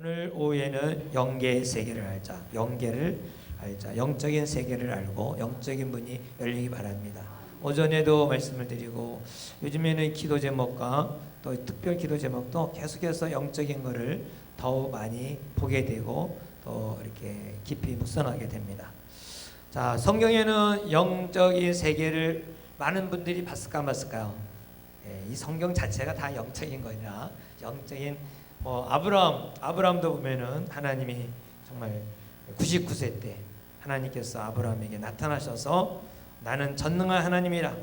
오늘 오후에는 영계의 세계를 알자. 영계를 알자. 영적인 세계를 알고 영적인 문이 열리기 바랍니다. 오전에도 말씀을 드리고 요즘에는 기도 제목과 또 특별 기도 제목도 계속해서 영적인 것을 더욱 많이 보게 되고 또 이렇게 깊이 묵상하게 됩니다. 자, 성경에는 영적인 세계를 많은 분들이 봤을까 말을까요? 이 성경 자체가 다 영적인 거냐? 영적인 아브라함도 보면은 하나님이 정말 99세 때 하나님께서 아브라함에게 나타나셔서 나는 전능한 하나님이라,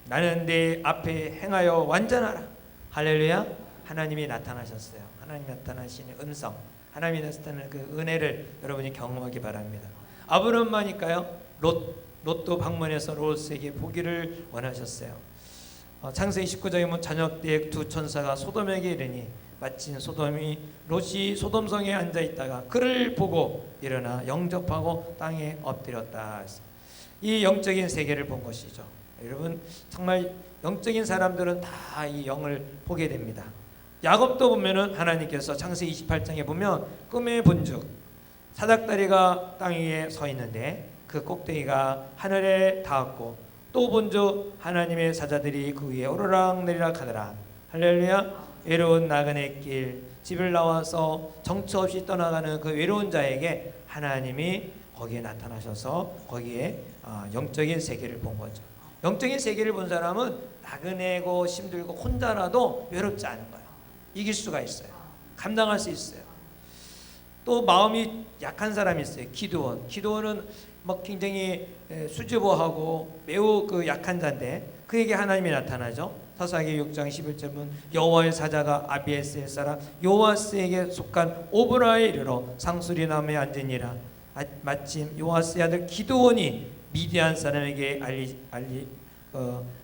나는 내 앞에 행하여 완전하라. 할렐루야. 하나님이 나타나셨어요. 하나님이 나타나시는 음성, 하나님이 나타나는 그 은혜를 여러분이 경험하기 바랍니다. 아브라함만일까요? 롯도 방문해서 롯에게 보기를 원하셨어요. 창세기 19장에 보면 저녁 때 두 천사가 소돔에게 이르니 마침 롯이 소돔성에 앉아있다가 그를 보고 일어나 영접하고 땅에 엎드렸다. 이 영적인 세계를 본 것이죠. 여러분, 정말 영적인 사람들은 다 이 영을 보게 됩니다. 야곱도 보면은 하나님께서 창세기 28장에 보면 꿈에 본즉 사닥다리가 땅 위에 서 있는데 그 꼭대기가 하늘에 닿았고 또 본즉 하나님의 사자들이 그 위에 오르락내리락 하더라. 할렐루야. 외로운 나그네 길 집을 나와서 정처 없이 떠나가는 그 외로운 자에게 하나님이 거기에 나타나셔서 거기에 영적인 세계를 본 거죠. 영적인 세계를 본 사람은 나그네고 힘들고 혼자라도 외롭지 않은 거예요. 이길 수가 있어요. 감당할 수 있어요. 또 마음이 약한 사람이 있어요. 기드온은 굉장히 수줍어하고 매우 약한 자인데 그에게 하나님이 나타나죠. 사사기 6장 11절은 여호와의 사자가 아비에스의 사람 요아스에게 속한 오브라에 이르러 상수리 나무에 앉으니라. 마침 요아스의 아들 기드온이 미디안 사람에게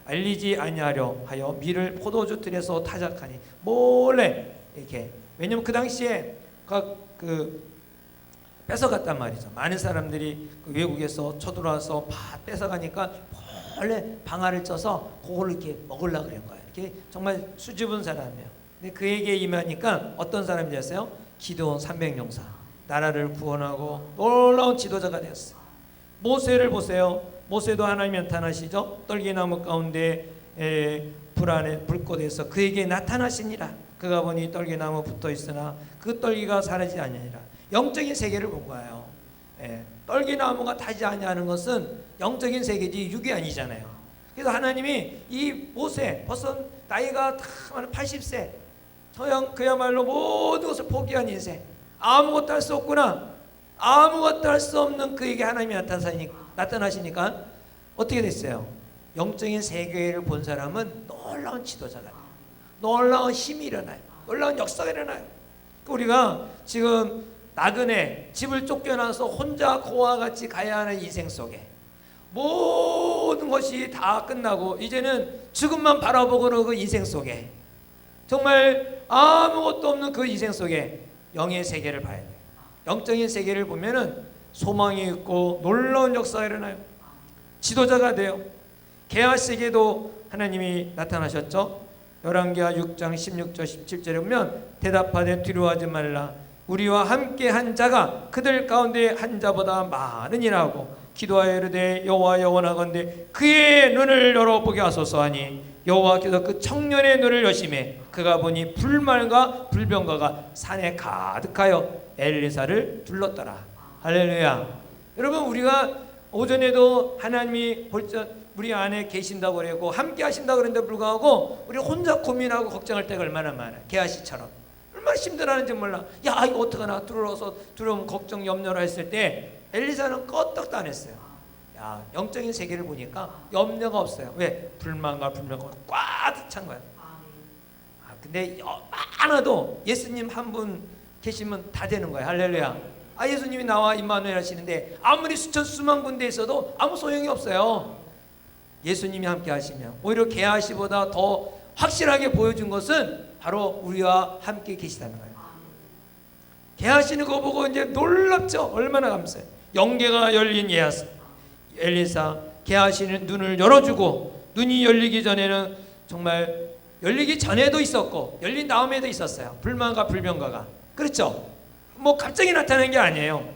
알리지 아니하려 하여 밀을 포도주 틀에서 타작하니 몰래 이렇게, 왜냐면 그 당시에 뺏어갔단 말이죠. 많은 사람들이 외국에서 쳐들어와서 뺏어가니까 원래 방아를 쪄서 그걸 이렇게 먹으려고 그런 거예요. 이렇게 정말 수줍은 사람이에요. 근데 그에게 임하니까 어떤 사람이 됐어요? 기드온 300용사, 나라를 구원하고 놀라운 지도자가 되었어요. 모세를 보세요. 모세도 하나님이 나타나시죠. 떨기나무 가운데 불꽃에서 그에게 나타나시니라. 그가 보니 떨기나무 붙어 있으나 그 떨기가 사라지지 아니니라. 영적인 세계를 본 거예요. 떨기나무가 타지 아니하는 것은 영적인 세계지 육이 아니잖아요. 그래서 하나님이 이 모세, 벌써 나이가 다 80세, 그야말로 모든 것을 포기한 인생, 아무것도 할 수 없구나, 아무것도 할 수 없는 그에게 하나님이 나타나시니까 어떻게 됐어요? 영적인 세계를 본 사람은 놀라운 지도자가 돼요. 놀라운 힘이 일어나요. 놀라운 역사가 일어나요. 우리가 지금 나그네, 집을 쫓겨나서 혼자 고아와 같이 가야 하는 인생 속에 모든 것이 다 끝나고 이제는 죽음만 바라보고는 그 인생 속에 정말 아무것도 없는 그 인생 속에 영의 세계를 봐야 돼요. 영적인 세계를 보면은 소망이 있고 놀라운 역사가 일어나요. 지도자가 돼요. 게하스에게도 하나님이 나타나셨죠. 열왕기하 6장 16절 17절에 보면 대답하되 두려워하지 말라. 우리와 함께 한 자가 그들 가운데 한 자보다 많으니라 하고 기도하여 이르되 여호와 원하건대 그의 눈을 열어보게 하소서 하니 여호와께서 그 청년의 눈을 여심해 그가 보니 불말과 불병거가 산에 가득하여 엘리사를 둘렀더라. 할렐루야. 여러분, 우리가 오전에도 하나님이 우리 안에 계신다고 그랬고 함께 하신다고 그랬는데 불구하고 우리 혼자 고민하고 걱정할 때가 얼마나 많아요. 게하시처럼 얼마나 힘들어하는지 몰라. 야, 이거 어떡하나, 들어오면 걱정 염려를 했을 때 엘리사는 껐떡도 안 했어요. 야, 영적인 세계를 보니까 염려가 없어요. 왜? 불만과 불명과 꽉 찬 거야. 근데 많아도 예수님 한 분 계시면 다 되는 거야. 할렐루야. 예수님이 나와 임마누엘 하시는데 아무리 수만 군데 있어도 아무 소용이 없어요. 예수님이 함께 하시면 오히려 게하시보다 더 확실하게 보여준 것은 바로 우리와 함께 계시다는 거예요. 게하시는 거 보고 이제 놀랍죠. 얼마나 감사해요. 영계가 열린 엘리사, 게하시는 눈을 열어주고, 눈이 열리기 전에는 정말 열리기 전에도 있었고 열린 다음에도 있었어요. 불만과 불병거가. 그렇죠? 뭐 갑자기 나타나는 게 아니에요.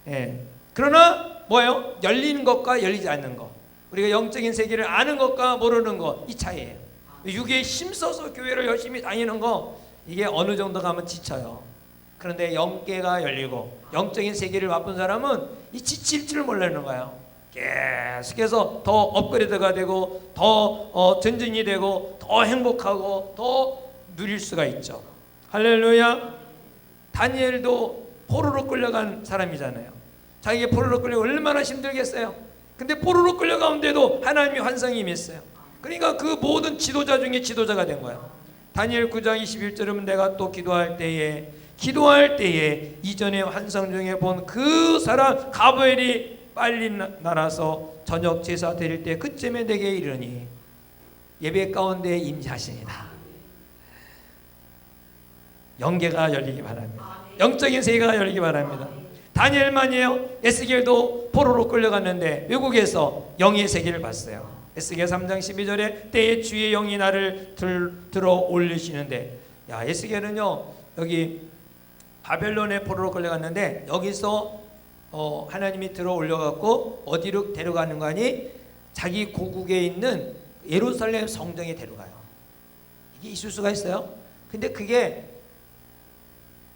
예. 그러나 뭐예요? 열리는 것과 열리지 않는 것. 우리가 영적인 세계를 아는 것과 모르는 것, 이 차이예요. 육에 힘써서 교회를 열심히 다니는 거, 이게 어느 정도 가면 지쳐요. 그런데 영계가 열리고 영적인 세계를 맛본 사람은 이 지칠 줄 몰라는 거예요. 계속해서 더 업그레이드가 되고 더 전진이 되고 더 행복하고 더 누릴 수가 있죠. 할렐루야. 다니엘도 포로로 끌려간 사람이잖아요. 자기가 포로로 끌려 얼마나 힘들겠어요. 근데 포로로 끌려가는데도 하나님이 환상이 임했어요. 그러니까 그 모든 지도자 중에 지도자가 된 거예요. 다니엘 9장 21절은 내가 또 기도할 때에 이전에 환상 중에 본 그 사람 가브엘이 빨리 날아서 저녁 제사 드릴 때 그쯤에 내게 이르니 예배 가운데 임하시니라. 영계가 열리기 바랍니다. 영적인 세계가 열리기 바랍니다. 다니엘만이에요. 에스겔도 포로로 끌려갔는데 외국에서 영의 세계를 봤어요. 에스겔 3장 12절에 때에 주의 영이 나를 들어 올리시는데, 야, 에스겔은요 여기 바벨론에 포로로 끌려갔는데 여기서 하나님이 들어 올려갖고 어디로 데려가는 거 아니? 자기 고국에 있는 예루살렘 성정에 데려가요. 이게 있을 수가 있어요? 근데 그게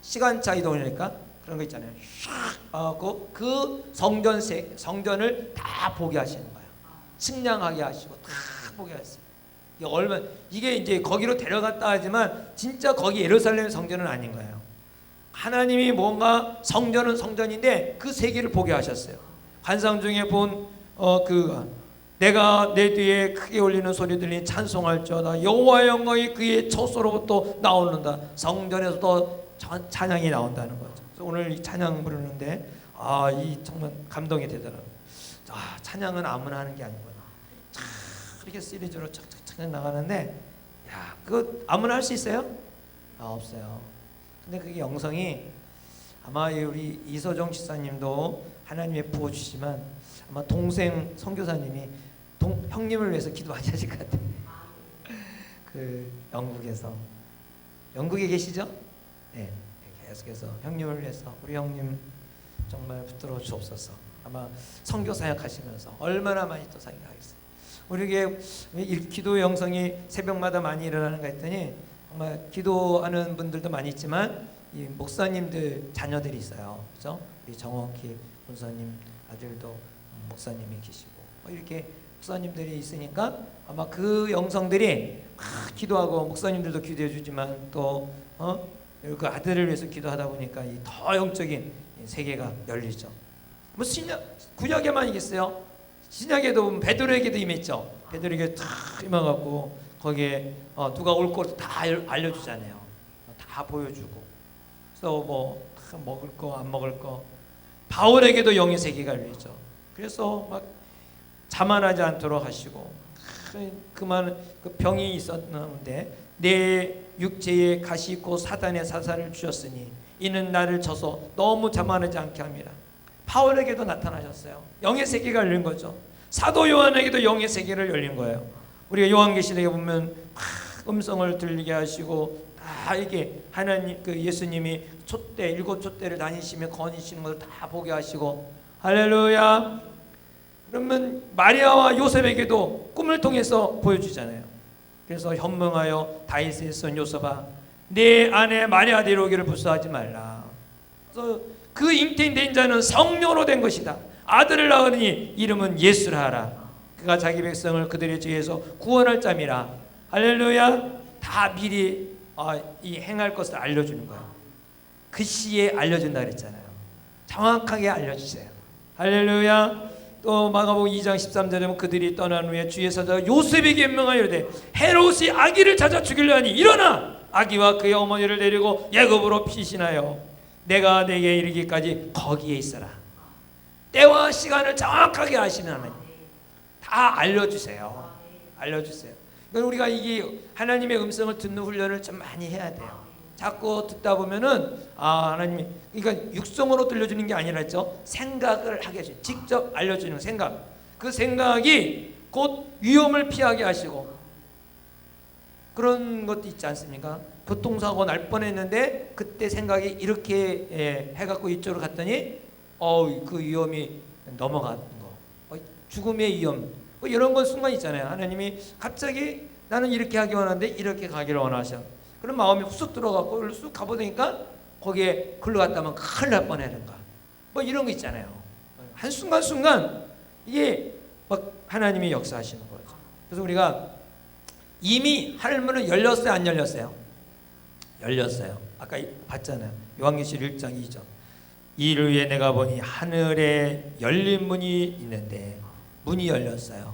시간차 이동이니까 그런 거 있잖아요. 샥 하고 그 성전을 다 보게 하시는 거예요. 측량하게 하시고 다 보게 하세요. 이게 이제 거기로 데려갔다 하지만 진짜 거기 예루살렘 성전은 아닌 거예요. 하나님이 뭔가 성전은 성전인데 그 세계를 보게 하셨어요. 환상 중에 본 내가 내 뒤에 크게 울리는 소리 들리니 찬송할지어다. 여호와의 영광이 그의 처소로부터 나오는다. 성전에서도 찬양이 나온다는 거죠. 그래서 오늘 이 찬양 부르는데 이 정말 감동이 되더라고요. 찬양은 아무나 하는 게 아니구나. 이렇게 시리즈로 착착착 나가는데, 야, 그거 아무나 할 수 있어요? 없어요. 근데 그게 영성이 아마 우리 이서정 집사님도 하나님이 부어주시지만 아마 동생 선교사님이 형님을 위해서 기도 많이 하실 것 같아요. 그 영국에 계시죠? 네, 계속해서 형님을 위해서 우리 형님 정말 붙들어 주옵소서. 아마 선교 사역 하시면서 얼마나 많이 또 사역하겠어요. 우리에게 기도 영성이 새벽마다 많이 일어나는가 했더니 정말 기도하는 분들도 많이 있지만 이 목사님들 자녀들이 있어요. 그렇죠? 우리 정옥희 본사님 아들도 목사님이 계시고 이렇게 목사님들이 있으니까 아마 그 영성들이 막 기도하고 목사님들도 기도해 주지만 또 그 아들을 위해서 기도하다 보니까 이 더 영적인 세계가 열리죠. 뭐 구약에만 있겠어요? 신약에도 베드로에게도 임했죠. 베드로에게 탁 임해갖고 거기에 누가 올 것도 다 알려주잖아요. 다 보여주고. 그래서 뭐 먹을 거 안 먹을 거. 바울에게도 영의 세계가 열리죠. 그래서 막 자만하지 않도록 하시고 그 병이 있었는데 내 육체에 가시 있고 사단의 사사를 주셨으니 이는 나를 쳐서 너무 자만하지 않게 합니다. 바울에게도 나타나셨어요. 영의 세계가 열린 거죠. 사도 요한에게도 영의 세계를 열린 거예요. 우리가 요한계시록에 보면 막 음성을 들리게 하시고 다 이게 하나님 예수님이 일곱 촛대를 다니시며 거니시는 것을 다 보게 하시고 할렐루야. 그러면 마리아와 요셉에게도 꿈을 통해서 보여주잖아요. 그래서 현명하여 다윗의 son 요셉아 내 아내 마리아 데려오기를 불사하지 말라. 그래서 그 잉태된 자는 성령으로 된 것이다. 아들을 낳으니 이름은 예수라 하라. 그가 자기 백성을 그들의 죄에서 구원할 자미라. 할렐루야. 다 미리 이 행할 것을 알려주는 거야. 그 시에 알려준다 그랬잖아요. 정확하게 알려주세요. 할렐루야. 또 마가복음 2장 13절에 보면 그들이 떠난 후에 주의 사자가 요셉에게 명하여 이르되 헤롯이 아기를 찾아 죽이려 하니 일어나 아기와 그의 어머니를 데리고 애굽으로 피신하여 내가 내게 이르기까지 거기에 있어라. 때와 시간을 정확하게 아시는 하나님 다 알려주세요. 알려주세요. 그러니까 우리가 이게 하나님의 음성을 듣는 훈련을 좀 많이 해야 돼요. 자꾸 듣다 보면은 하나님이 그러니까 육성으로 들려주는 게 아니라 했죠. 생각을 하게 하시죠. 직접 알려주는 생각. 그 생각이 곧 위험을 피하게 하시고 그런 것도 있지 않습니까? 교통사고 날 뻔했는데 그때 생각이 이렇게 해갖고 이쪽으로 갔더니 그 위험이 넘어간 거, 죽음의 위험, 뭐 이런 건 순간 있잖아요. 하나님이 갑자기 나는 이렇게 하기 원하는데 이렇게 가기를 원하셔. 그런 마음이 쑥 들어가고 쑥 가보니까 거기에 글로 갔다면 큰일 날 뻔했는가, 뭐 이런 거 있잖아요. 한순간순간 이게 막 하나님이 역사하시는 거죠. 그래서 우리가 이미 하늘 문은 열렸어요, 안 열렸어요? 열렸어요. 아까 봤잖아요. 요한계시록 1장 2절. 이를 위해 내가 보니 하늘에 열린 문이 있는데, 문이 열렸어요.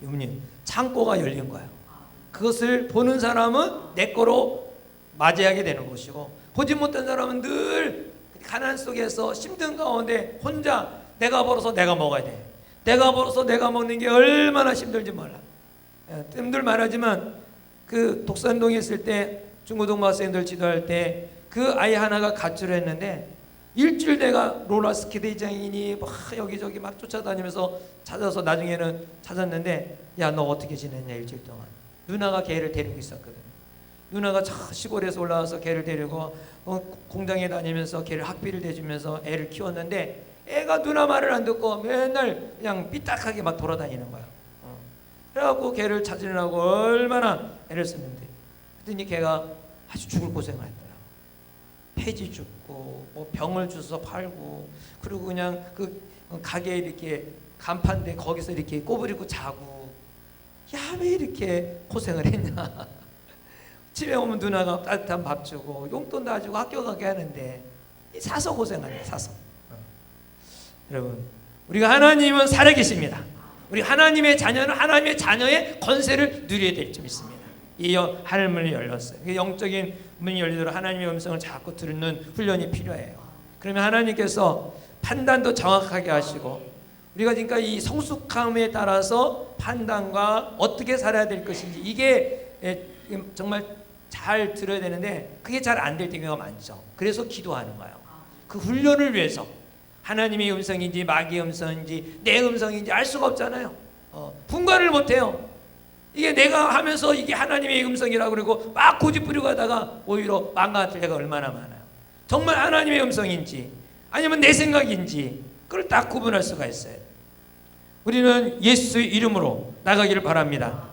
이 문이 창고가 열린 거예요. 그것을 보는 사람은 내 거로 맞이하게 되는 것이고, 보지 못한 사람은 늘 가난 속에서 힘든 가운데 혼자 내가 벌어서 내가 먹어야 돼. 내가 벌어서 내가 먹는 게 얼마나 힘들지 몰라. 뜸들 말하지만 그 독산동에 있을 때 중고등 학생들 지도할 때 그 아이 하나가 가출을 했는데 일주일 내가 롤러스케이트장이니 막 여기저기 막 쫓아다니면서 찾아서 나중에는 찾았는데, 야 너 어떻게 지냈냐 일주일 동안. 누나가 걔를 데리고 있었거든. 누나가 저 시골에서 올라와서 걔를 데리고 공장에 다니면서 걔를 학비를 대주면서 애를 키웠는데, 애가 누나 말을 안 듣고 맨날 그냥 삐딱하게 막 돌아다니는 거야. 그래갖고 걔를 찾으려고 얼마나 애를 썼는데, 그랬더니 걔가 아주 죽을 고생을 했더라고. 폐지 죽고 뭐 병을 주서 팔고, 그리고 그냥 그 가게에 이렇게 간판대 거기서 이렇게 꼬부리고 자고. 야 왜 이렇게 고생을 했냐. 집에 오면 누나가 따뜻한 밥 주고 용돈 다 주고 학교 가게 하는데 사서 고생하네, 사서. 여러분, 우리가 하나님은 살아계십니다. 우리 하나님의 자녀는 하나님의 자녀의 권세를 누려야 될 점 있습니다. 이 하늘 문이 열렸어요. 영적인 문이 열리도록 하나님의 음성을 자꾸 듣는 훈련이 필요해요. 그러면 하나님께서 판단도 정확하게 하시고, 우리가 그러니까 이 성숙함에 따라서 판단과 어떻게 살아야 될 것인지 이게 정말 잘 들어야 되는데 그게 잘 안 될 때가 많죠. 그래서 기도하는 거예요. 그 훈련을 위해서. 하나님의 음성인지 마귀의 음성인지 내 음성인지 알 수가 없잖아요. 분간을 못해요. 이게 내가 하면서 이게 하나님의 음성이라고 그러고 막 고집부리고 하다가 오히려 망가질 때가 얼마나 많아요. 정말 하나님의 음성인지 아니면 내 생각인지 그걸 딱 구분할 수가 있어요. 우리는 예수의 이름으로 나가기를 바랍니다.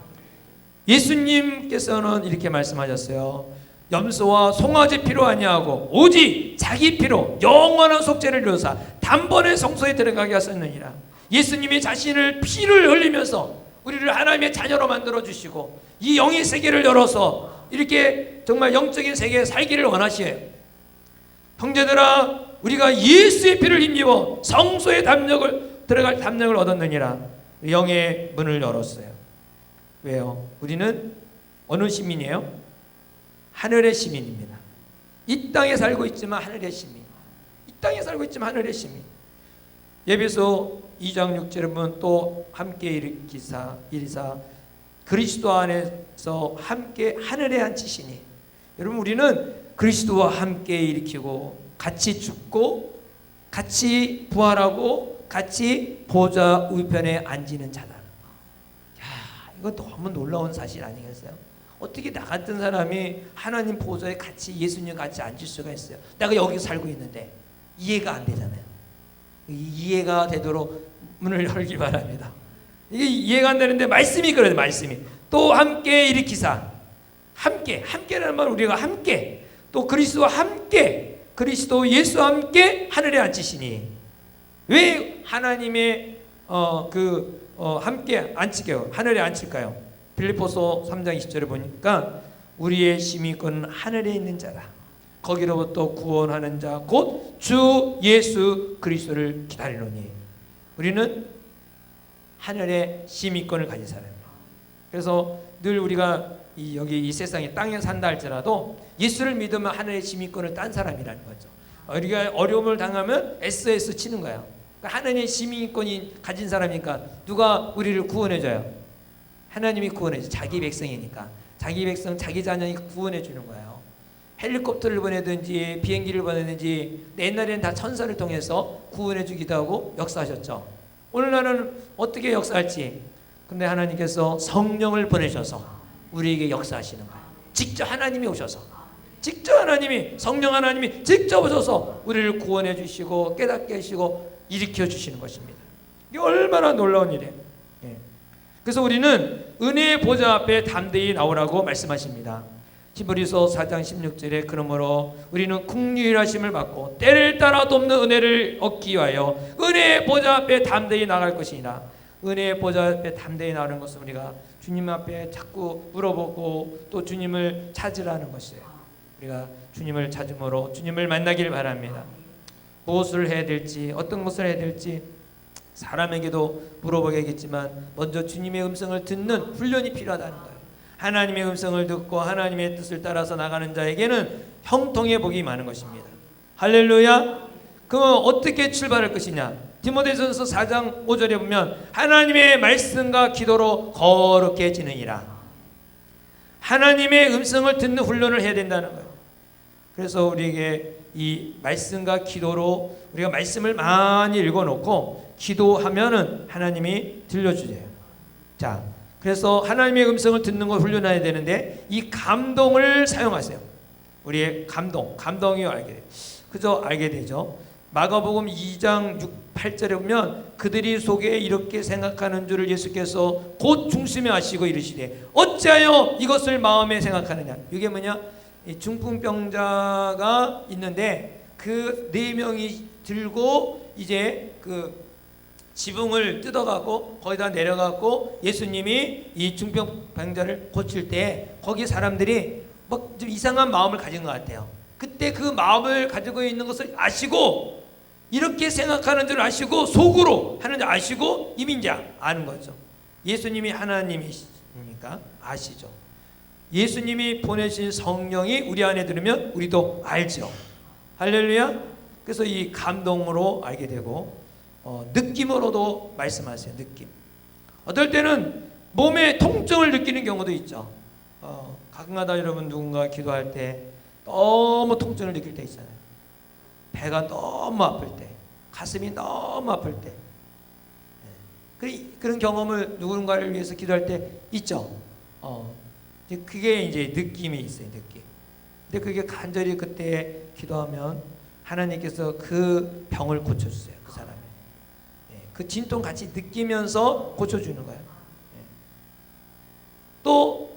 예수님께서는 이렇게 말씀하셨어요. 염소와 송아지 피로 아니하고 오직 자기 피로 영원한 속죄를 이루사 단번에 성소에 들어가게 하셨느니라. 예수님이 자신을 피를 흘리면서 우리를 하나님의 자녀로 만들어 주시고 이 영의 세계를 열어서 이렇게 정말 영적인 세계에 살기를 원하시에요. 형제들아, 우리가 예수의 피를 힘입어 성소의 들어갈 담력을 얻었느니라. 영의 문을 열었어요. 왜요? 우리는 어느 시민이에요? 하늘의 시민입니다. 이 땅에 살고 있지만 하늘의 시민. 이 땅에 살고 있지만 하늘의 시민. 예배소 2장 6절에 보면 또 함께 이르사 그리스도 안에서 함께 하늘에 앉히시니. 여러분, 우리는 그리스도와 함께 일으키고 같이 죽고 같이 부활하고 같이 보좌 우편에 앉는 자다. 야, 이거 너무 놀라운 사실 아니겠어요? 어떻게 나 같은 사람이 하나님 보좌에 같이 예수님 같이 앉을 수가 있어요? 내가 여기 살고 있는데 이해가 안 되잖아요. 이해가 되도록 문을 열기 바랍니다. 이게 이해가 안 되는데 말씀이 그래요. 말씀이 또 함께 일으키사. 함께라는 말은 우리가 함께 또 그리스도와 함께 그리스도 예수와 함께 하늘에 앉히시니. 왜 하나님의 함께 앉히게요? 하늘에 앉힐까요? 빌립보서 3장 20절에 보니까 우리의 시민권은 하늘에 있는 자다. 거기로부터 구원하는 자 곧 주 예수 그리스도를 기다리노니. 우리는 하늘의 시민권을 가진 사람입니다. 그래서 늘 우리가 여기 이 세상에 땅에 산다 할지라도 예수를 믿으면 하늘의 시민권을 딴 사람이라는 거죠. 우리가 어려움을 당하면 SOS 치는 거예요. 그러니까 하늘의 시민권이 가진 사람이니까 누가 우리를 구원해줘요? 하나님이 구원해줘. 자기 백성이니까 자기 백성 자기 자녀이 구원해 주는 거예요. 헬리콥터를 보내든지 비행기를 보내든지 옛날에는 다 천사를 통해서 구원해 주기도 하고 역사하셨죠. 오늘날은 어떻게 역사할지. 근데 하나님께서 성령을 보내셔서 우리에게 역사하시는 거예요. 직접 하나님이 오셔서 직접 하나님이, 성령 하나님이 직접 오셔서 우리를 구원해 주시고 깨닫게 하시고 일으켜 주시는 것입니다. 이게 얼마나 놀라운 일이에요. 예. 그래서 우리는 은혜의 보좌 앞에 담대히 나오라고 말씀하십니다. 히브리서 4장 16절에 그러므로 우리는 긍휼하심을 받고 때를 따라 돕는 은혜를 얻기 위하여 은혜의 보좌 앞에 담대히 나갈 것이니라. 은혜의 보좌 앞에 담대히 나가는 것은 우리가 주님 앞에 자꾸 물어보고 또 주님을 찾으라는 것이에요. 우리가 주님을 찾음으로 주님을 만나길 바랍니다. 무엇을 해야 될지, 어떤 것을 해야 될지 사람에게도 물어보겠지만 먼저 주님의 음성을 듣는 훈련이 필요하다는 거예요. 하나님의 음성을 듣고 하나님의 뜻을 따라서 나가는 자에게는 형통의 복이 많은 것입니다. 할렐루야. 그럼 어떻게 출발할 것이냐? 디모데전서 4장 5절에 보면 하나님의 말씀과 기도로 거룩해지느니라. 하나님의 음성을 듣는 훈련을 해야 된다는 거예요. 그래서 우리에게 이 말씀과 기도로 우리가 말씀을 많이 읽어놓고 기도하면은 하나님이 들려주세요. 자, 그래서 하나님의 음성을 듣는 걸 훈련해야 되는데 이 감동을 사용하세요. 우리의 감동이 알게 돼요. 그저 알게 되죠. 마가복음 2장 6, 8절에 보면 그들이 속에 이렇게 생각하는 줄을 예수께서 곧 중심에 아시고 이르시되 어찌하여 이것을 마음에 생각하느냐. 이게 뭐냐? 중풍병자가 있는데 그 4명이 들고 이제 그 지붕을 뜯어가고 거기다 내려가고 예수님이 이 중풍병자를 고칠 때 거기 사람들이 막 좀 이상한 마음을 가진 것 같아요. 그때 그 마음을 가지고 있는 것을 아시고 이렇게 생각하는 줄 아시고 속으로 하는 줄 아시고 이미 이제 아는 거죠. 예수님이 하나님이시니까 아시죠. 예수님이 보내신 성령이 우리 안에 들으면 우리도 알죠. 할렐루야. 그래서 이 감동으로 알게 되고 느낌으로도 말씀하세요. 느낌. 어떨 때는 몸에 통증을 느끼는 경우도 있죠. 가끔가다 여러분 누군가 기도할 때 너무 통증을 느낄 때 있잖아요. 배가 너무 아플 때, 가슴이 너무 아플 때, 그런 경험을 누군가를 위해서 기도할 때 있죠. 그게 이제 느낌이 있어요. 느낌. 근데 그게 간절히 그때 기도하면 하나님께서 그 병을 고쳐주세요. 그 사람이. 그 진통 같이 느끼면서 고쳐주는 거예요. 또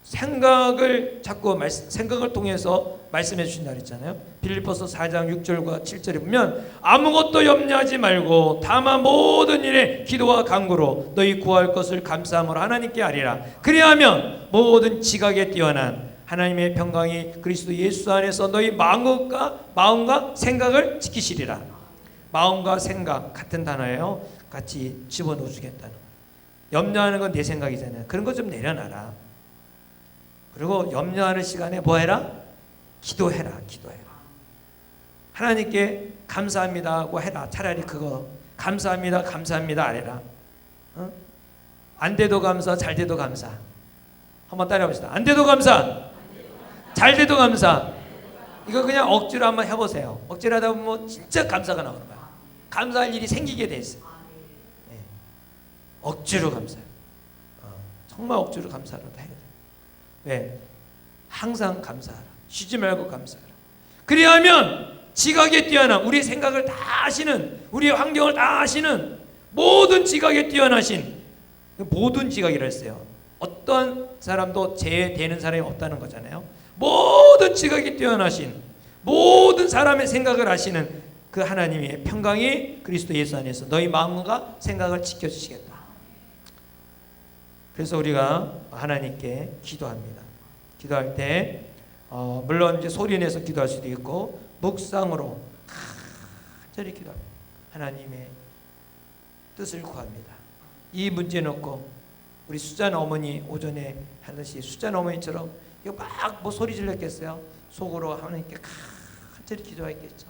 생각을 자꾸 생각을 통해서 말씀해 주신다 그랬잖아요. 빌립보서 4장 6절과 7절에 보면 아무것도 염려하지 말고 다만 모든 일에 기도와 간구로 너희 구할 것을 감사함으로 하나님께 아뢰라. 그리하면 모든 지각에 뛰어난 하나님의 평강이 그리스도 예수 안에서 너희 마음과 생각을 지키시리라. 마음과 생각 같은 단어예요. 같이 집어넣어 주겠다는. 염려하는 건 내 생각이잖아요. 그런 거 좀 내려놔라. 그리고 염려하는 시간에 뭐 해라? 기도해라. 하나님께 감사합니다 하고 해라. 차라리 그거 감사합니다 아래라. 안 돼도 감사, 잘 돼도 감사. 한번 따라해봅시다. 안 돼도 감사, 잘 돼도 감사. 이거 그냥 억지로 한번 해보세요. 억지로 하다 보면 진짜 감사가 나오는 거야. 감사할 일이 생기게 돼 있어요. 억지로 감사해요. 정말 억지로 감사라도 해야 돼. 왜? 항상 감사하라. 쉬지 말고 감사하라. 그리하면 지각에 뛰어난 우리의 생각을 다 아시는, 우리의 환경을 다 아시는 모든 지각에 뛰어나신, 모든 지각이라 했어요. 어떤 사람도 제되는 사람이 없다는 거잖아요. 모든 지각에 뛰어나신, 모든 사람의 생각을 아시는 그 하나님의 평강이 그리스도 예수 안에서 너희 마음과 생각을 지켜주시겠다. 그래서 우리가 하나님께 기도합니다. 기도할 때 물론 이제 소리 내서 기도할 수도 있고 묵상으로 간절히 기도합니다. 하나님의 뜻을 구합니다. 이 문제 놓고 우리 수잔 어머니 오전에 하듯이 수잔 어머니처럼 이거 막 뭐 소리 질렀겠어요? 속으로 하나님께 간절히 기도했겠죠.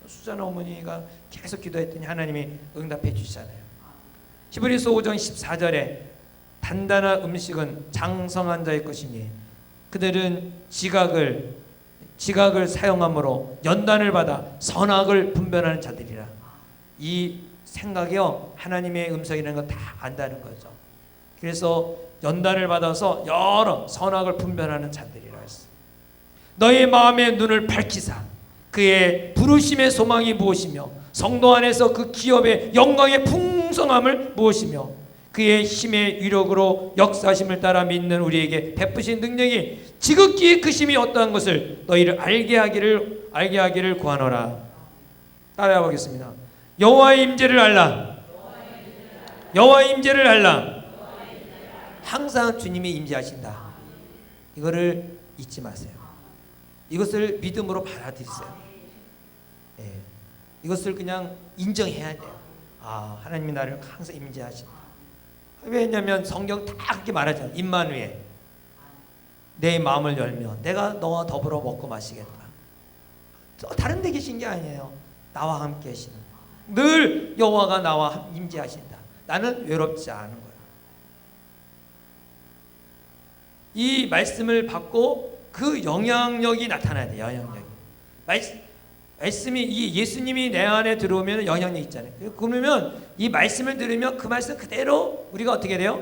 수잔 어머니가 계속 기도했더니 하나님이 응답해 주시잖아요. 히브리서 5장 14절에 단단한 음식은 장성한 자의 것이니 그들은 지각을 사용함으로 연단을 받아 선악을 분별하는 자들이라. 이 생각이요 하나님의 음성이라는 걸 다 안다는 거죠. 그래서 연단을 받아서 여러 선악을 분별하는 자들이라 했어요. 너의 마음의 눈을 밝히사 그의 부르심의 소망이 무엇이며 성도 안에서 그 기업의 영광의 풍성함을 무엇이며 그의 힘의 위력으로 역사심을 따라 믿는 우리에게 베푸신 능력이 지극히 크심이 어떠한 것을 너희를 알게 하기를 구하노라. 따라해 보겠습니다. 여호와의 임재를 알라. 여호와의 임재를 알라. 항상 주님이 임재하신다. 이거를 잊지 마세요. 이것을 믿음으로 받아들이세요. 예. 이것을 그냥 인정해야 돼요. 아, 하나님이 나를 항상 임재하신다. 왜냐하면 성경 다 그렇게 말하잖아요. 임마누엘, 내 마음을 열면 내가 너와 더불어 먹고 마시겠다. 다른 데 계신 게 아니에요. 나와 함께 계시는, 늘 여호와가 나와 임재하신다. 나는 외롭지 않은 거예요. 이 말씀을 받고 그 영향력이 나타나야 돼요. 영향력이. 말씀이, 이 예수님이 내 안에 들어오면 영향력 있잖아요. 그러면 이 말씀을 들으면 그 말씀 그대로 우리가 어떻게 돼요?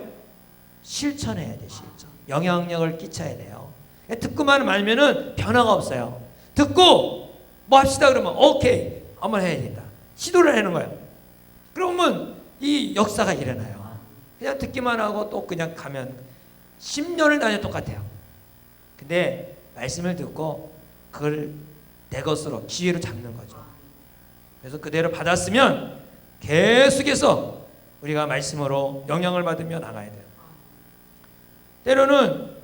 실천해야 돼요. 실천. 영향력을 끼쳐야 돼요. 듣고만 말면은 변화가 없어요. 듣고 뭐 합시다 그러면 오케이 한번 해야겠다. 시도를 하는 거예요. 그러면 이 역사가 일어나요. 그냥 듣기만 하고 또 그냥 가면 10년을 다녀도 똑같아요. 근데 말씀을 듣고 그걸 내 것으로 기회로 잡는 거죠. 그래서 그대로 받았으면 계속해서 우리가 말씀으로 영향을 받으며 나가야 돼요. 때로는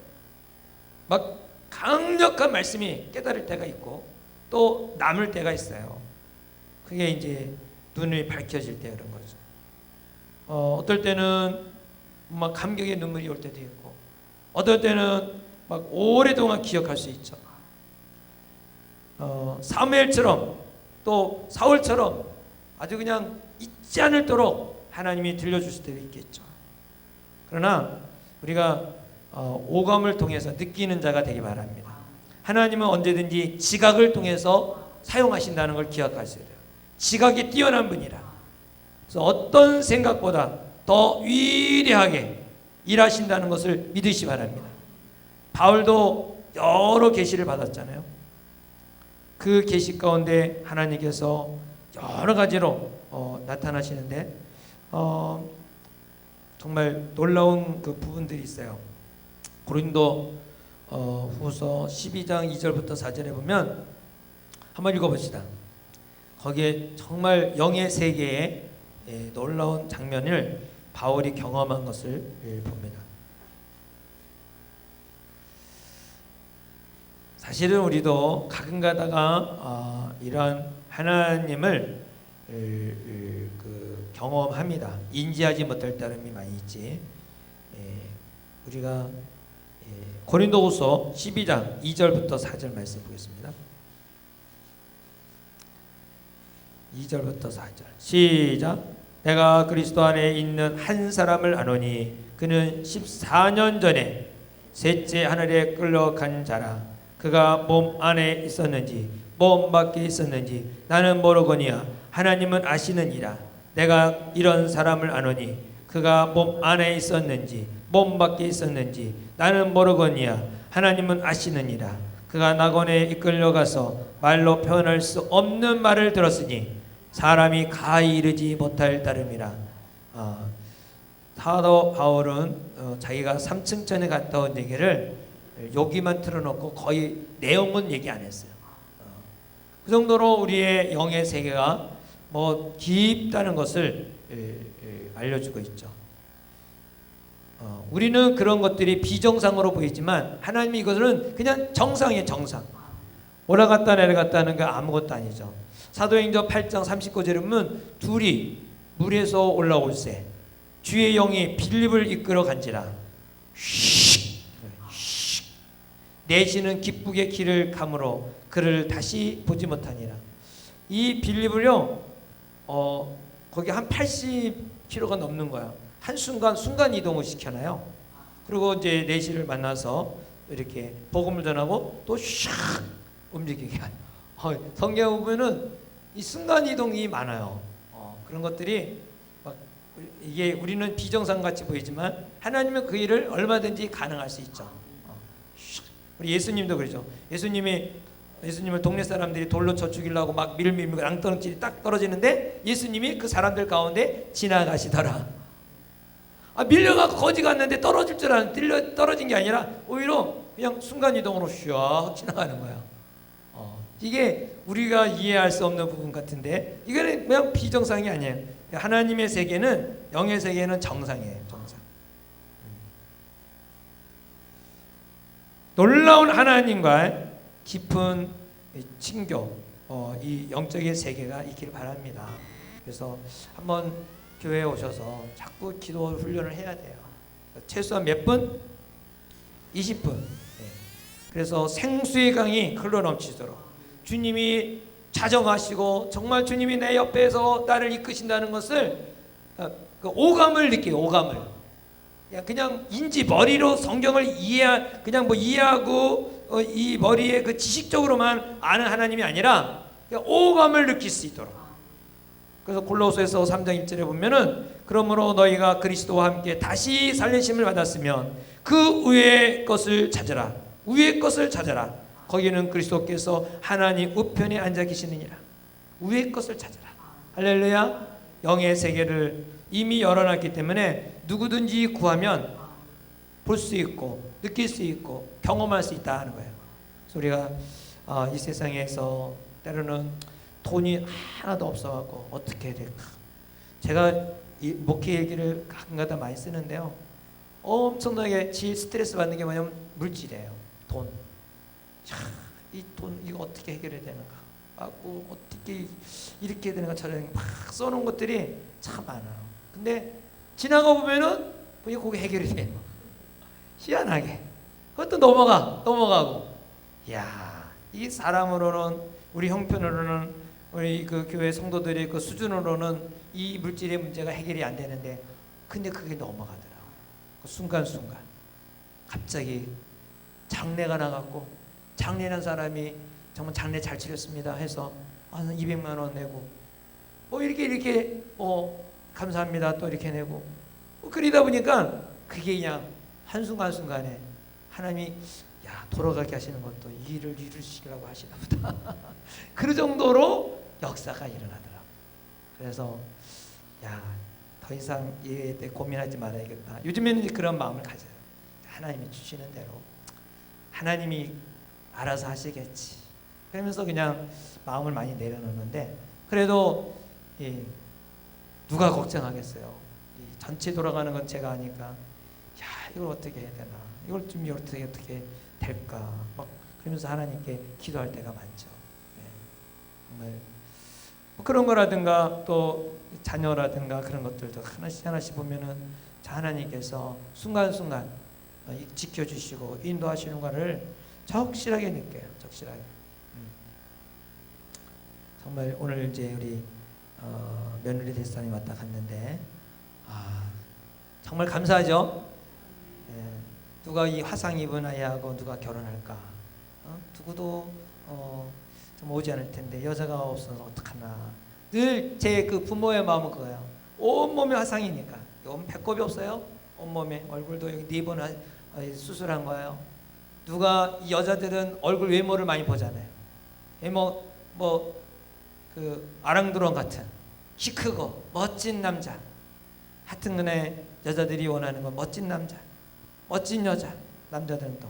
막 강력한 말씀이 깨달을 때가 있고 또 남을 때가 있어요. 그게 이제 눈이 밝혀질 때 그런 거죠. 어떨 때는 막 감격의 눈물이 올 때도 있고 어떨 때는 막 오랫동안 기억할 수 있죠. 사무엘처럼 또 사울처럼 아주 그냥 잊지 않도록 하나님이 들려주실 때도 있겠죠. 그러나 우리가 오감을 통해서 느끼는 자가 되기 바랍니다. 하나님은 언제든지 지각을 통해서 사용하신다는 걸 기억하셔야 돼요. 지각이 뛰어난 분이라. 그래서 어떤 생각보다 더 위대하게 일하신다는 것을 믿으시 바랍니다. 바울도 여러 계시를 받았잖아요. 그 계시 가운데 하나님께서 여러 가지로 나타나시는데 정말 놀라운 그 부분들이 있어요. 고린도 후서 12장 2절부터 4절에 보면 한번 읽어봅시다. 거기에 정말 영의 세계의 놀라운 장면을 바울이 경험한 것을 봅니다. 사실은 우리도 가끔 가다가 이러한 하나님을 경험합니다. 인지하지 못할 따름이 많이 있지. 우리가 고린도후서 12장 2절부터 4절 말씀 보겠습니다. 2절부터 4절 시작. 내가 그리스도 안에 있는 한 사람을 아노니 그는 14년 전에 셋째 하늘에 끌려간 자라. 그가 몸 안에 있었는지 몸 밖에 있었는지 나는 모르거니와 하나님은 아시느니라. 내가 이런 사람을 아노니 그가 몸 안에 있었는지 몸 밖에 있었는지 나는 모르거니와 하나님은 아시느니라. 그가 낙원에 이끌려가서 말로 표현할 수 없는 말을 들었으니 사람이 가히 이르지 못할 따름이라. 사도 바울은 자기가 3층 전에 갔다 온 얘기를 여기만 틀어놓고 거의 내용은 얘기 안 했어요. 그 정도로 우리의 영의 세계가 뭐 깊다는 것을 알려주고 있죠. 우리는 그런 것들이 비정상으로 보이지만 하나님이 이것은 그냥 정상이에요. 정상. 올라갔다 내려갔다 하는 게 아무것도 아니죠. 사도행전 8장 39절에 보면 둘이 물에서 올라올세 주의 영이 빌립을 이끌어 간지라 내시는 기쁘게 길을 가므로 그를 다시 보지 못하니라. 이 빌립을요 거기 한 80km가 넘는 거야. 한순간 순간 이동을 시켜놔요. 그리고 이제 내시를 만나서 이렇게 복음을 전하고 또 샥 움직이게 해요. 성경 보면은 이 순간 이동이 많아요. 그런 것들이 막 이게 우리는 비정상 같이 보이지만 하나님은 그 일을 얼마든지 가능할 수 있죠. 우리 예수님도 그러죠. 예수님을 동네 사람들이 돌로 쳐 죽이려고 막 밀밀고 낭떠러지들이 딱 떨어지는데 예수님이 그 사람들 가운데 지나가시더라. 밀려가고 거지 갔는데 떨어질 줄 알았는데 떨어진 게 아니라 오히려 그냥 순간이동으로 슉 지나가는 거야. 이게 우리가 이해할 수 없는 부분 같은데 이거는 그냥 비정상이 아니에요. 하나님의 세계는, 영의 세계는 정상이에요. 정상. 놀라운 하나님과 깊은 친교, 이 영적인 세계가 있기를 바랍니다. 그래서 한번 교회에 오셔서 자꾸 기도 훈련을 해야 돼요. 최소한 몇 분? 20분. 그래서 생수의 강이 흘러 넘치도록 주님이 자정하시고 정말 주님이 내 옆에서 나를 이끄신다는 것을 그 오감을 느껴요. 오감을. 그냥 인지 머리로 성경을 그냥 뭐 이해하고 이 머리에 그 지식적으로만 아는 하나님이 아니라 그냥 오감을 느낄 수 있도록. 그래서 골로새서 3장 1절에 보면은 그러므로 너희가 그리스도와 함께 다시 살리심을 받았으면 그 위의 것을 찾으라. 위의 것을 찾아라. 거기는 그리스도께서 하나님 우편에 앉아 계시느니라. 위의 것을 찾아라. 할렐루야. 영의 세계를 이미 열어놨기 때문에 누구든지 구하면 볼 수 있고 느낄 수 있고 경험할 수 있다 하는 거예요. 그래서 우리가 이 세상에서 때로는 돈이 하나도 없어갖고 어떻게 해야 될까. 제가 이 목회 얘기를 가끔가다 많이 쓰는데요. 엄청나게 스트레스 받는 게 뭐냐면 물질이에요. 돈. 이 돈 이거 어떻게 해결해야 되는가. 어떻게 이렇게 해야 되는가 저런 막 써놓은 것들이 참 많아요. 근데 지나가 보면은 그게 해결이 돼요. 희한하게. 그것도 넘어가고. 이야, 이 사람으로는 우리 형편으로는 우리 그 교회 성도들의 그 수준으로는 이 물질의 문제가 해결이 안 되는데 근데 그게 넘어가더라고요. 그 순간순간 갑자기 장례가 나갔고 장례한 사람이 정말 장례 잘 치렀습니다 해서 한 200만 원 내고 이렇게 감사합니다 또 이렇게 내고 그러다 보니까 그게 그냥 한순간순간에 하나님이 돌아가게 하시는 것도 이 일을 이루시려고 하시나 보다. 그 정도로 역사가 일어나더라고요. 그래서 더 이상 얘에 대해 고민하지 말아야겠다. 요즘에는 그런 마음을 가져요. 하나님이 주시는 대로 하나님이 알아서 하시겠지. 그러면서 그냥 마음을 많이 내려놓는데 그래도 누가 걱정하겠어요. 전체 돌아가는 건 제가 아니까 이걸 어떻게 해야 되나. 이걸 좀 어떻게 될까. 막 그러면서 하나님께 기도할 때가 많죠. 정말 그런 거라든가 또 자녀라든가 그런 것들도 하나씩 보면은 하나님께서 순간순간 지켜주시고 인도하시는 것을 적실하게 느껴요. 적실하게. 정말 오늘 이제 우리 며느리 대사님 왔다 갔는데 정말 감사하죠. 누가 이 화상 입은 아이하고 누가 결혼할까? 누구도 좀 오지 않을 텐데 여자가 없어서 어떡하나. 늘 제 그 부모의 마음은 그거예요. 온몸에 화상이니까. 배꼽이 없어요. 온몸에 얼굴도 여기 4번 수술한 거예요. 누가 이 여자들은 얼굴 외모를 많이 보잖아요. 외모 그 아랑드론 같은 키 크고 멋진 남자. 하여튼간에 여자들이 원하는 건 멋진 남자. 멋진 여자, 남자들은 또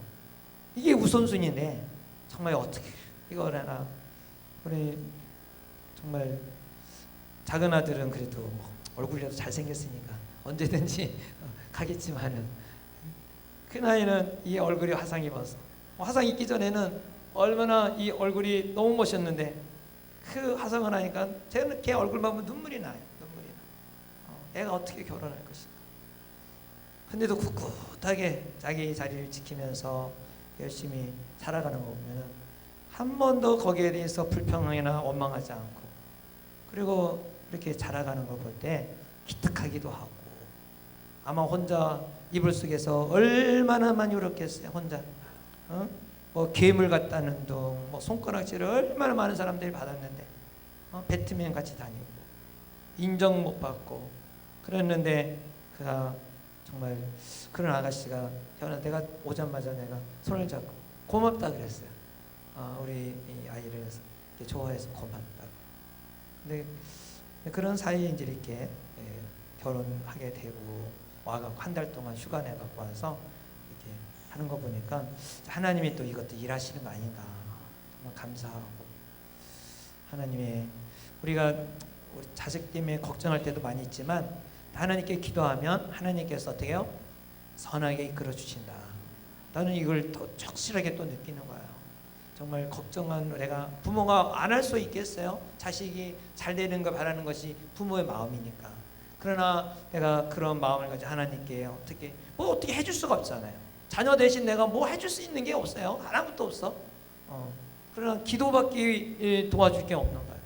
이게 우선순위인데 정말 어떻게 이걸 하나. 우리 정말 작은 아들은 그래도 얼굴이라도 잘생겼으니까 언제든지 가겠지만은 그 나이는 이 얼굴이 화상 입어서 화상 입기 전에는 얼마나 이 얼굴이 너무 멋있는데 그 화상을 하니까 쟤는 걔 얼굴만 보면 눈물이 나요. 애가 어떻게 결혼할 것인가. 근데도 꿋꿋하게 자기 자리를 지키면서 열심히 살아가는 거 보면은 한 번도 거기에 대해서 불평이나 원망하지 않고 그리고 이렇게 자라가는 걸 볼 때 기특하기도 하고 아마 혼자 이불 속에서 얼마나 많이 울었겠어요. 혼자 괴물 같다는 둥 손가락질을 얼마나 많은 사람들이 받았는데 배트맨 같이 다니고 인정 못 받고 그랬는데 그가 정말 그런 아가씨가 내가 오자마자 내가 손을 잡고 고맙다 그랬어요. 우리 이 아이를 이렇게 좋아해서 고맙다고. 근데 그런 사이에 이제 이렇게 결혼하게 되고 와갖고 한 달 동안 휴가 내갖고 와서 이렇게 하는 거 보니까 하나님이 또 이것도 일하시는 거 아닌가 정말 감사하고, 하나님의 우리가 우리 자식 때문에 걱정할 때도 많이 있지만 하나님께 기도하면 하나님께서 어떻게 해요? 선하게 이끌어 주신다. 나는 이걸 더 확실하게 또 느끼는 거예요. 정말 걱정한 내가 부모가 안 할 수 있겠어요? 자식이 잘 되는 걸 바라는 것이 부모의 마음이니까. 그러나 내가 그런 마음을 가지고 하나님께 어떻게 해줄 수가 없잖아요. 자녀 대신 내가 뭐 해줄 수 있는 게 없어요. 하나도 없어. 그러나 기도밖에 도와줄 게 없는 거예요.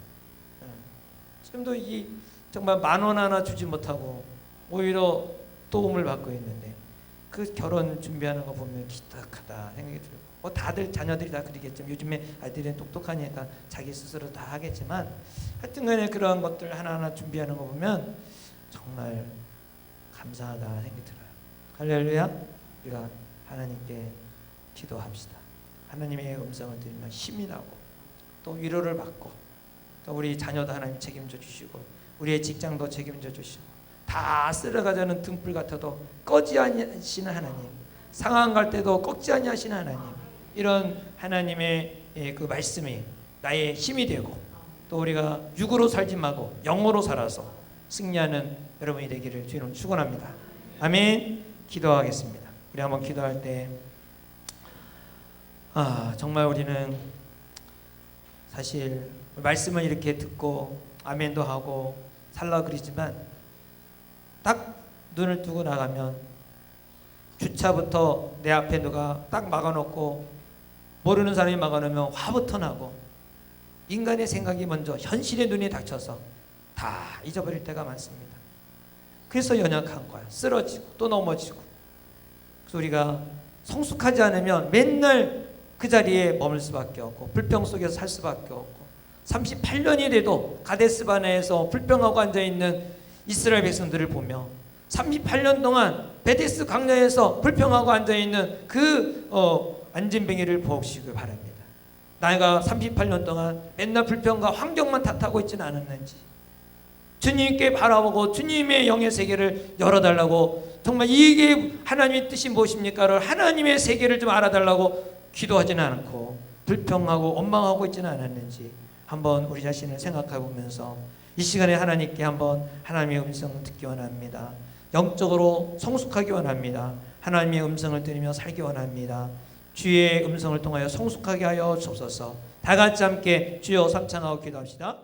지금도 이 정말 10,000원 하나 주지 못하고 오히려 도움을 받고 있는데 그 결혼 준비하는 거 보면 기특하다 생각이 들고, 다들 자녀들이 다 그러겠지만 요즘에 아이들은 똑똑하니까 자기 스스로 다 하겠지만 하여튼간에 그런 것들 하나하나 준비하는 거 보면 정말 감사하다 생각이 들어요. 할렐루야. 우리가 하나님께 기도합시다. 하나님의 음성을 들으면 힘이 나고 또 위로를 받고, 또 우리 자녀도 하나님 책임져 주시고 우리의 직장도 책임져 주시고, 다 쓸어가자는 등불 같아도 꺼지 아니하시는 하나님, 상황 갈 때도 꺾지 아니하시는 하나님, 이런 하나님의 그 말씀이 나의 힘이 되고, 또 우리가 육으로 살지 말고 영으로 살아서 승리하는 여러분이 되기를 주님 축원합니다. 아멘. 기도하겠습니다. 우리 한번 기도할 때 정말 우리는 사실 말씀을 이렇게 듣고 아멘도 하고 살라 그러지만 딱 눈을 뜨고 나가면 주차부터 내 앞에 누가 딱 막아놓고 모르는 사람이 막아놓으면 화부터 나고 인간의 생각이 먼저 현실의 눈에 닥쳐서 다 잊어버릴 때가 많습니다. 그래서 연약한 거야. 쓰러지고 또 넘어지고. 그래서 우리가 성숙하지 않으면 맨날 그 자리에 머물 수밖에 없고 불평 속에서 살 수밖에 없고, 38년이 돼도 가데스바네에서 불평하고 앉아있는 이스라엘 백성들을 보며 38년 동안 베데스 광야에서 불평하고 앉아있는 그 안진뱅이를 보시길 바랍니다. 나이가 38년 동안 맨날 불평과 환경만 탓하고 있지는 않았는지, 주님께 바라보고 주님의 영의 세계를 열어달라고, 정말 이게 하나님의 뜻이 무엇입니까를 하나님의 세계를 좀 알아달라고 기도하지는 않고 불평하고 원망하고 있지는 않았는지 한번 우리 자신을 생각해 보면서 이 시간에 하나님께 한번 하나님의 음성을 듣기 원합니다. 영적으로 성숙하기 원합니다. 하나님의 음성을 들으며 살기 원합니다. 주의 음성을 통하여 성숙하게 하여 주옵소서. 다 같이 함께 주여 삼창하고 기도합시다.